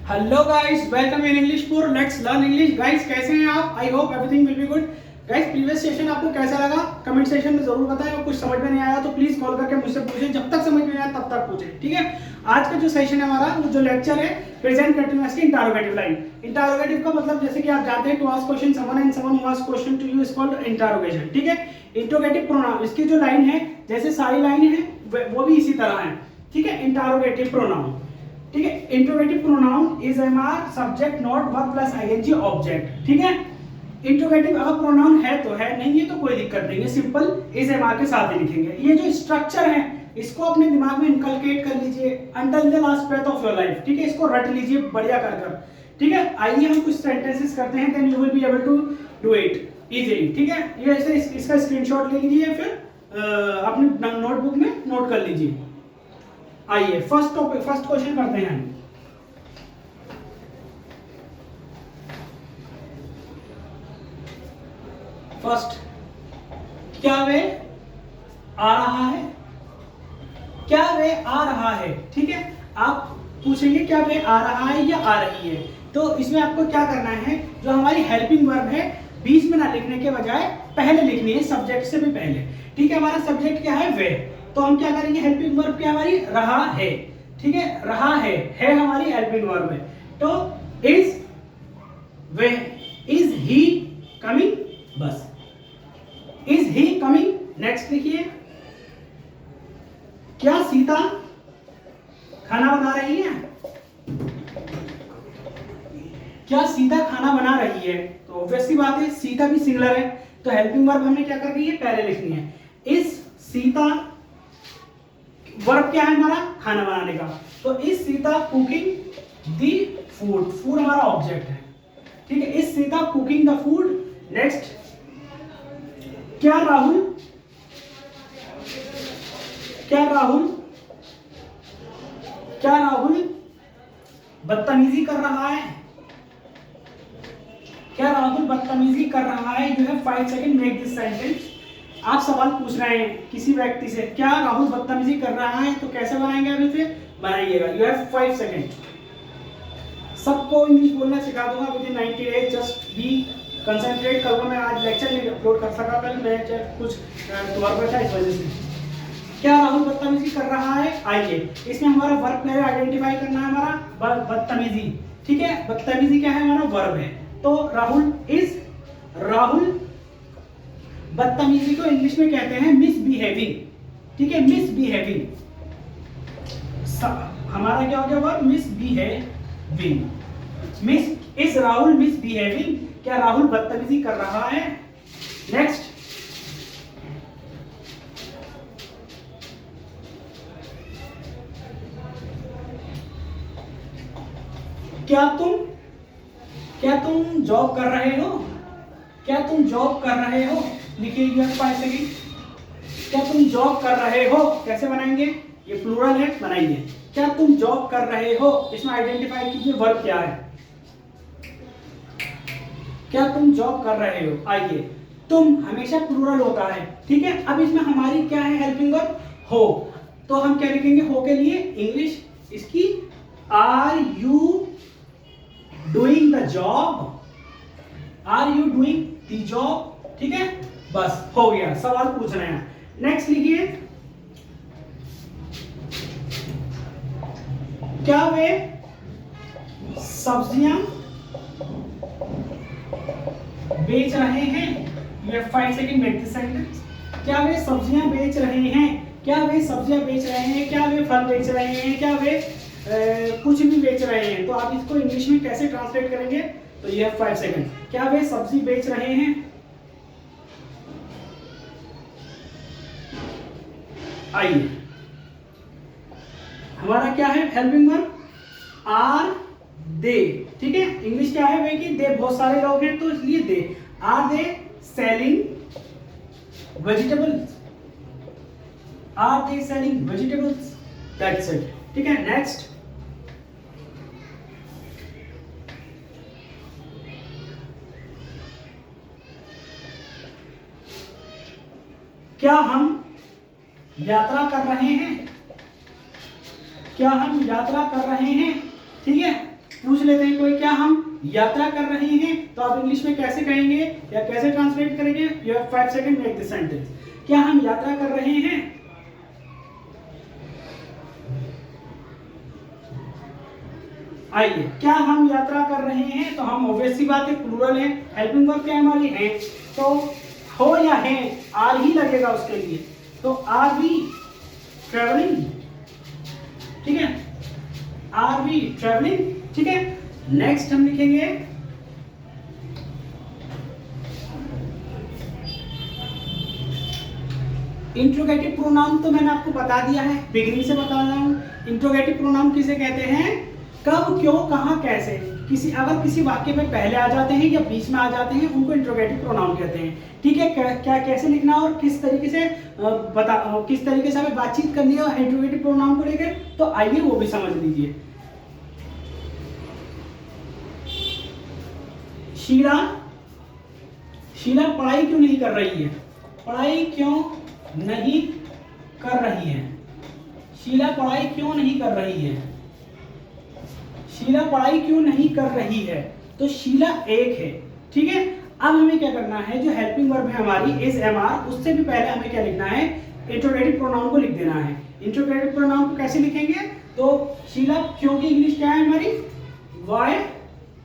Hello guys, welcome in English for let's learn English. Guys कैसे हैं आप? I hope everything will be good. Guys previous session आपको कैसा लगा comment session में जरूर बताएं, और कुछ समझ में नहीं आया तो प्लीज कॉल करके मुझसे पूछें, जब तक समझ में आया तब तक पूछें, ठीक है। आज का जो सेशन है हमारा, वो जो लेक्चर है प्रेजेंट कंटीन्यूअस की इंटरोगेटिव लाइन। इंटरोगेटिव का मतलब जैसे कि आप जानते हैं to ask question someone and someone who ask question to you is called interrogation, ठीक है। इंटरोगेटिव प्रोनाउन, इसकी जो लाइन है जैसे सारी लाइन है वो भी इसी तरह है, ठीक है। इंटरोगेटिव प्रोनाउन, ठीक है। Interrogative pronoun is am are subject not verb plus ING object, ठीक है। इंट्रोगेटिव अगर प्रोनाउन है तो है, नहीं है तो कोई दिक्कत नहीं है, सिंपल इज एमआर के साथ ही लिखेंगे। ये जो स्ट्रक्चर है इसको अपने दिमाग में इनकलकेट कर लीजिए until the last breath of your life, ठीक है। इसको रट लीजिए बढ़िया कर, ठीक है। आइए हम कुछ सेंटेंसेस करते हैं, then you will be able to do it easily, ठीक है। ये ऐसे इसका स्क्रीनशॉट ले लीजिए, फिर अपने नोटबुक में नोट कर लीजिए। आइए फर्स्ट क्वेश्चन करते हैं। फर्स्ट, क्या वे आ रहा है? क्या वे आ रहा है, ठीक है। आप पूछेंगे क्या वे आ रहा है या आ रही है, तो इसमें आपको क्या करना है, जो हमारी हेल्पिंग वर्ब है बीच में ना लिखने के बजाय पहले लिखनी है, सब्जेक्ट से भी पहले, ठीक है। हमारा सब्जेक्ट क्या है? वे। तो हम क्या करेंगे, हेल्पिंग वर्ब क्या हमारी? रहा है, ठीक है। रहा है हमारी हेल्पिंग वर्ब है। तो is way, is he coming, बस इज ही कमिंग। नेक्स्ट लिखिए, क्या सीता खाना बना रही है? क्या सीता खाना बना रही है? तो ऑब्वियस सी बात है, सीता भी सिंगुलर है, तो हेल्पिंग वर्ब हमने क्या करनी है? पहले लिखनी है। इज सीता, वर्ब क्या है हमारा? खाना बनाने का, तो is Sita cooking the food, food हमारा ऑब्जेक्ट है, ठीक है। Is Sita cooking the food. Next, क्या राहुल बदतमीजी कर रहा है? क्या राहुल बदतमीजी कर रहा है? You have 5 second make this sentence. आप सवाल पूछ रहे हैं किसी व्यक्ति से, क्या राहुल बदतमीजी कर रहा है, तो कैसे बनाएंगे? अभी से बनाइएगा। You have 5 second. सबको इंग्लिश बोलना सिखा दूंगा with in 90 days, just be concentrate. कल को मैं आज लेक्चर नहीं अपलोड कर सका, कल मैं कुछ तुम्हारे पर था इस वजह से। क्या राहुल बदतमीजी कर रहा है? आइए इसमें हमारा वर्ब पहले आइडेंटिफाई करना है, हमारा बदतमीजी, ठीक है। बदतमीजी क्या है? हमारा वर्ब है। तो राहुल बदतमीजी को इंग्लिश में कहते हैं मिसबिहेविंग, ठीक है। मिसबिहेविंग हमारा क्या हो गया verb? Misbehaving. Is Rahul misbehaving? क्या राहुल बदतमीजी कर रहा है? नेक्स्ट, क्या तुम जॉब कर रहे हो? क्या तुम जॉब कर रहे हो? लिखिए यू हैव 5 सेकंड। क्या तुम जॉब कर रहे हो? कैसे बनाएंगे? ये प्लूरल है, बनाइए। क्या तुम जॉब कर रहे हो? इसमें आइडेंटिफाई कीजिए वर्ब क्या है। क्या तुम जॉब कर रहे हो? आइए, तुम हमेशा प्लूरल होता है, ठीक है। अब इसमें हमारी क्या है हेल्पिंग वर्ब? हो। तो हम क्या लिखेंगे हो के लिए? इंग्लिश इसकी are you doing the job, are you doing the job, ठीक है। बस हो गया, सवाल पूछ रहे हैं। नेक्स्ट लिखिए, क्या वे सब्जियां बेच रहे हैं? You have 5 second make this sentence. क्या वे सब्जियां बेच रहे हैं? क्या वे सब्जियां बेच रहे हैं? क्या वे फल बेच रहे हैं? क्या वे कुछ भी बेच रहे हैं? तो आप इसको इंग्लिश में कैसे ट्रांसलेट करेंगे? तो ये है 5 सेकंड। क्या वे सब्जी बेच रहे हैं? आइए, हमारा क्या है हेल्पिंग वर्ब? आर दे, ठीक है। इंग्लिश क्या है वे की? दे बहुत सारे लोग हैं तो इसलिए they. Are they selling vegetables? Are they selling vegetables? That's it, ठीक है। नेक्स्ट, क्या हम यात्रा कर रहे हैं? क्या हम यात्रा कर रहे हैं? ठीक है, पूछ यात्रा कर रहे हैं तो आप इंग्लिश में कैसे कहेंगे या कैसे ट्रांसलेट करेंगे? You have 5 second, make the sentence. क्या हम यात्रा कर रहे हैं? आइए, क्या हम यात्रा कर रहे हैं? तो हम ऑब्वियस सी बात है, प्लूरल है, हेल्पिंग वर्ब क्या है हमारी है, तो हो या है आर ही लगेगा उसके लिए, तो आर वी ट्रेवलिंग, ठीक है, आर वी ट्रेवलिंग, ठीक है। नेक्स्ट हम लिखेंगे इंट्रोगेटिव प्रोनाउन। तो मैंने आपको बता दिया है, बिगिनिंग से बता रहा हूं। इंट्रोगेटिव प्रोनाउन किसे कहते हैं? कब, क्यों, कहां, कैसे। अगर किसी वाक्य में पहले आ जाते हैं या बीच में आ जाते हैं, उनको इंट्रोगेटिव प्रोनाउन कहते हैं, ठीक है। क्या कैसे लिखना और किस तरीके से किस तरीके से हमें बातचीत करनी है इंट्रोगेटिव प्रोनाउन को लेकर, तो आइए वो भी समझ लीजिए। शीला पढ़ाई क्यों नहीं कर रही है? पढ़ाई क्यों नहीं कर रही है? शीला पढ़ाई क्यों नहीं कर रही है? शीला पढ़ाई क्यों नहीं कर रही है? तो शीला एक है, ठीक है। अब हमें क्या करना है, जो हेल्पिंग वर्ब है हमारी इज एम आर, उससे भी पहले हमें क्या लिखना है, इंट्रोगेटिव प्रोनाउन को लिख देना है। इंट्रोगेटिव प्रोनाउन को कैसे लिखेंगे? तो शीला क्यों की इंग्लिश क्या है हमारी? वाई।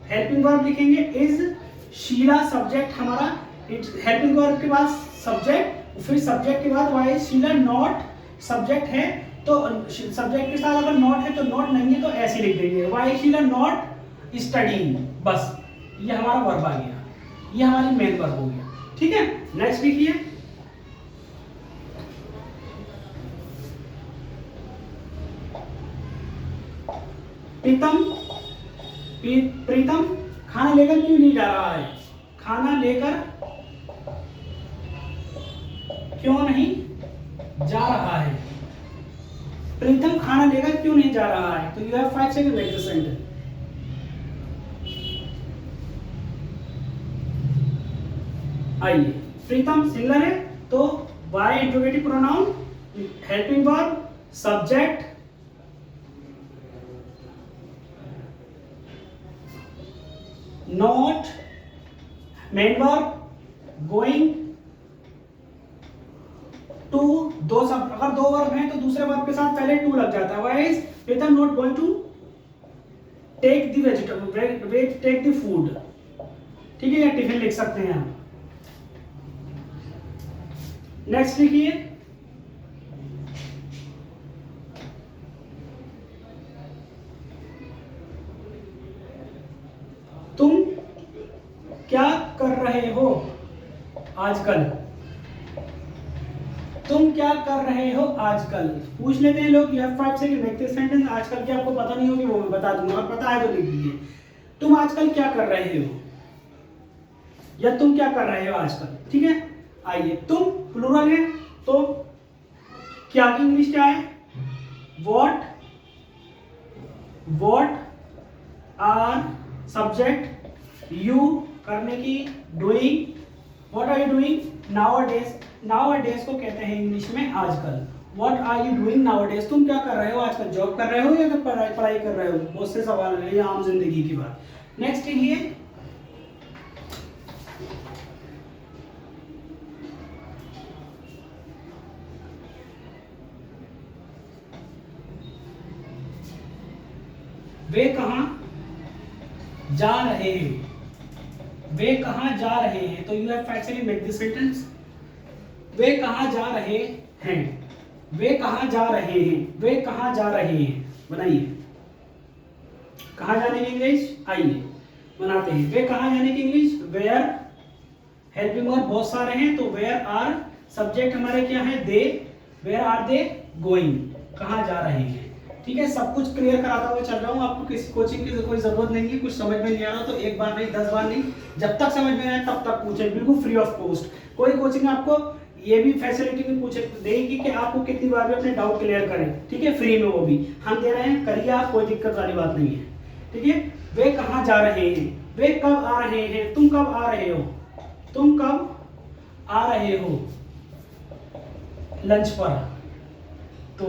हेल्पिंग वर्ब लिखेंगे इज, शीला सब्जेक्ट हमारा, हेल्पिंग वर्ब के बाद सब्जेक्ट, फिर सब्जेक्ट के बाद वाई। शीला नॉट सब्जेक्ट है, तो सब्जेक्ट के साथ अगर नॉट है तो नॉट, नहीं है तो ऐसे लिख देंगे, वाई शीला नॉट स्टडीइंग। बस ये हमारा वर्ब आ गया, ये हमारी मेन वर्ब हो गया, ठीक है। नेक्स्ट लिखिए, प्रीतम खाना लेकर क्यों नहीं जा रहा है? खाना लेकर क्यों नहीं जा रहा है? प्रीतम खाना लेकर क्यों नहीं जा रहा है? तो you have 5 second, make the sentence. आइए, प्रीतम सिंगुलर है तो by interrogative pronoun, helping verb, subject, not, main verb, going to. दो सब, अगर दो वर्ब हैं तो दूसरे वर्ब के साथ पहले टू लग जाता है। Why's Pritam not going to take the vegetable, take the food, ठीक है, या टिफिन लिख सकते हैं आप। नेक्स्ट लिखिए, तुम क्या कर रहे हो आजकल? तुम क्या कर रहे हो आजकल? पूछ लेते हैं लोग, you have 5 second, make the sentence. आजकल क्या आपको पता नहीं होगी, वो मैं बता दूंगा, और पता है तो लिख दीजिए। तुम आजकल क्या कर रहे हो, या तुम क्या कर रहे हो आजकल, ठीक है। आइए, तुम प्लूरल है तो क्या की इंग्लिश क्या है? वॉट आर सब्जेक्ट, यू करने की, doing, what are you doing nowadays. Nowadays को कहते हैं इंग्लिश में आजकल। What are you doing nowadays, तुम क्या कर रहे हो आजकल? जॉब कर रहे हो या पढ़ाई कर रहे हो? बहुत से सवाल है, ये आम जिंदगी की बात। नेक्स्ट लिखिए, वे कहां जा रहे हैं? वे कहां जा रहे हैं? तो you have actually make this sentence. वे कहां जा रहे हैं? वे कहां जा रहे हैं? वे कहां जा रहे हैं? बनाइए, कहां जाने की इंग्लिश, आइए बनाते हैं। वे कहां जाने की इंग्लिश, वेयर। हेल्पिंग वर्ब बहुत सारे हैं, तो वेयर आर, सब्जेक्ट हमारे क्या है, दे, वेयर आर दे गोइंग, कहां जा रहे हैं, ठीक है। सब कुछ क्लियर कराता हुआ चल रहा हूँ, आपको किसी कोचिंग की कोई जरूरत नहीं है। कुछ समझ में नहीं आ रहा तो एक बार नहीं 10 बार नहीं, जब तक समझ में आए तब तक पूछे, बिल्कुल फ्री ऑफ कॉस्ट। कोई कोचिंग आपको ये भी फैसिलिटी भी पूछे देगी कि आपको कितनी बार भी अपने डाउट क्लियर करें, ठीक है, फ्री में वो भी हम दे रहे हैं, करिए आप, कोई दिक्कत वाली बात नहीं है, ठीक है। वे कहाँ जा रहे हैं? वे कब आ रहे हैं? तुम कब आ रहे हो? तुम कब आ रहे हो लंच पर? तो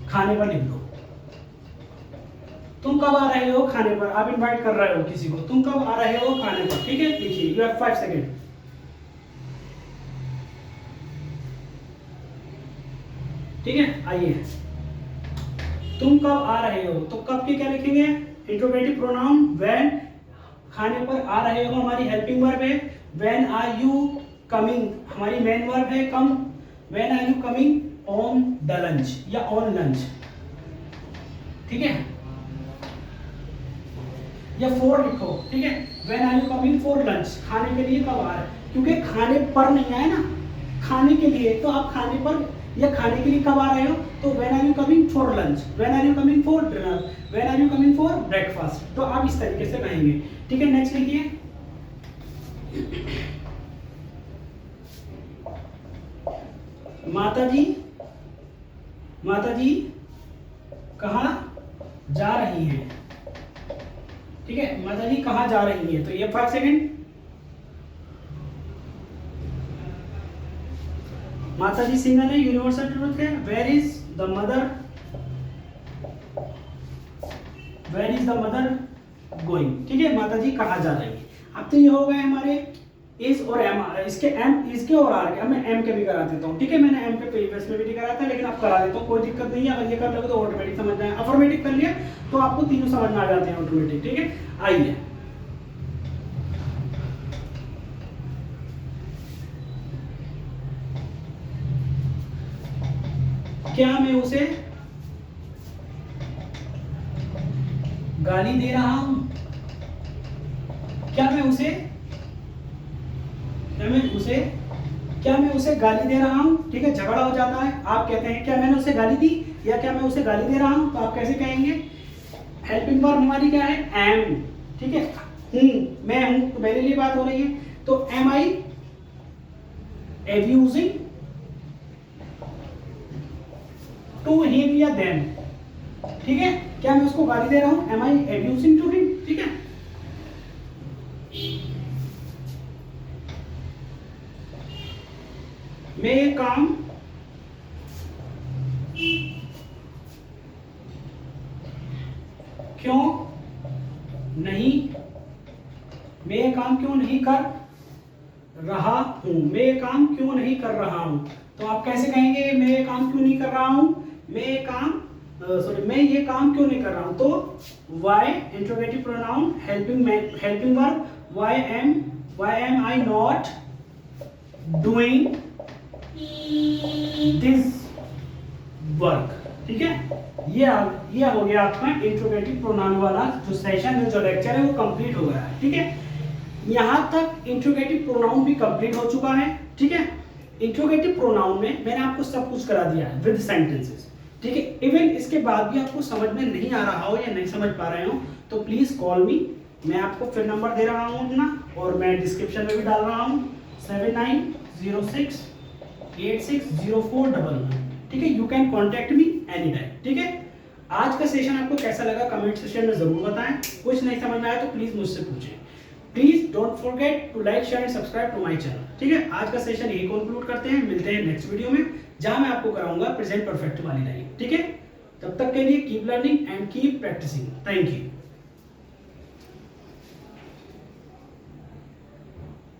खाने पर लिख दो, तुम कब आ रहे हो खाने पर, आप इनवाइट कर रहे हो किसी को, तुम कब आ रहे हो खाने पर, ठीक है। लिखिए, यू हैव 5 सेकेंड। ठीक है, आइए, तुम कब आ रहे हो, तो कब के क्या लिखेंगे, इंट्रोगेटिव प्रोनाउन। व्हेन, खाने पर आ रहे हो हमारी हेल्पिंग वर्ब है। व्हेन आर यू कमिंग हमारी मेन वर्ब है come. When are you coming on the lunch या ऑन लंच, ठीक है, या फॉर लिखो, ठीक है। When are you coming for lunch, खाने के लिए कब आ रहे, क्योंकि खाने पर नहीं आए ना, खाने के लिए, तो आप खाने पर या खाने के लिए कब आ रहे हो, तो when are you coming for lunch, when are you coming for dinner, when are you coming for breakfast, तो आप इस तरीके से कहेंगे, ठीक है। नेक्स्ट लिखिए, माताजी, माताजी कहाँ जा रही हैं, ठीक है, माताजी कहाँ जा रही है, तो ये 5 सेकेंड। माताजी सिंगल है, यूनिवर्सल ट्रूथ है। Where is the mother, where is the mother going, ठीक है, माताजी कहाँ जा रही है। अब तो ये हो गए हमारे इज और एम, इसके एम, इसके और आर के, मैं एम के भी करा देता हूँ, ठीक है। मैंने एम के प्रीवियस में भी नहीं कराया था, लेकिन अब करा देता हूँ, कोई दिक्कत नहीं है। अगर ये कर लोगे तो ऑटोमेटिक समझ में आए, अफर्मेटिव कर लिया तो आपको तीनों समझ में आ जाते हैं ऑटोमेटिक, ठीक है। आइए, क्या मैं उसे गाली दे रहा हूं, क्या मैं उसे, क्या मैं उसे गाली दे रहा हूं, ठीक है। झगड़ा हो जाता है, आप कहते हैं क्या मैंने उसे गाली दी या क्या मैं उसे गाली दे रहा हूं, तो आप कैसे कहेंगे। हेल्पिंग वर्ब हमारी क्या है, एम, ठीक है, हूं, मैं हूं, तो मेरे लिए बात हो रही है, तो am I abusing to him या देम, ठीक है, क्या मैं उसको गाली दे रहा हूं, am I abusing to him, ठीक है। मैं ये काम क्यों नहीं, मैं ये काम क्यों नहीं कर रहा हूं, मैं ये काम क्यों नहीं कर रहा हूं, तो आप कैसे कहेंगे, मैं ये काम क्यों नहीं कर रहा हूं, मैं ये काम मैं ये काम क्यों नहीं कर रहा हूं, तो why, interrogative pronoun, helping verb, why am I not doing this work, ठीक है। ये हो गया आपका इंट्रोगेटिव प्रोनाउन वाला जो सेशन है, जो लेक्चर है, वो कंप्लीट हो गया है, ठीक है। यहां तक इंट्रोगेटिव प्रोनाउन भी कंप्लीट हो चुका है, ठीक है। इंट्रोगेटिव प्रोनाउन में मैंने आपको सब कुछ करा दिया है विद सेंटेंसेस, ठीक है। इवन इसके बाद भी आपको समझ में नहीं आ रहा हो या नहीं समझ पा रहे हो तो प्लीज कॉल मी, मैं आपको फिर नंबर दे रहा हूं अपना, और मैं डिस्क्रिप्शन में भी डाल रहा हूं 7906 860411, ठीक है। You can contact me any time, ठीक है। आज का सेशन आपको कैसा लगा कमेंट सेक्शन में जरूर बताएं, कुछ नहीं समझ में आया तो प्लीज मुझसे पूछें। Please don't forget to like, share and subscribe to my channel, ठीक है। आज का सेशन यही कंक्लूड करते हैं, मिलते हैं नेक्स्ट वीडियो में जहां मैं आपको कराऊंगा प्रेजेंट परफेक्ट वाली लाइन, ठीक है। तब तक के लिए keep learning and keep practising, thank you.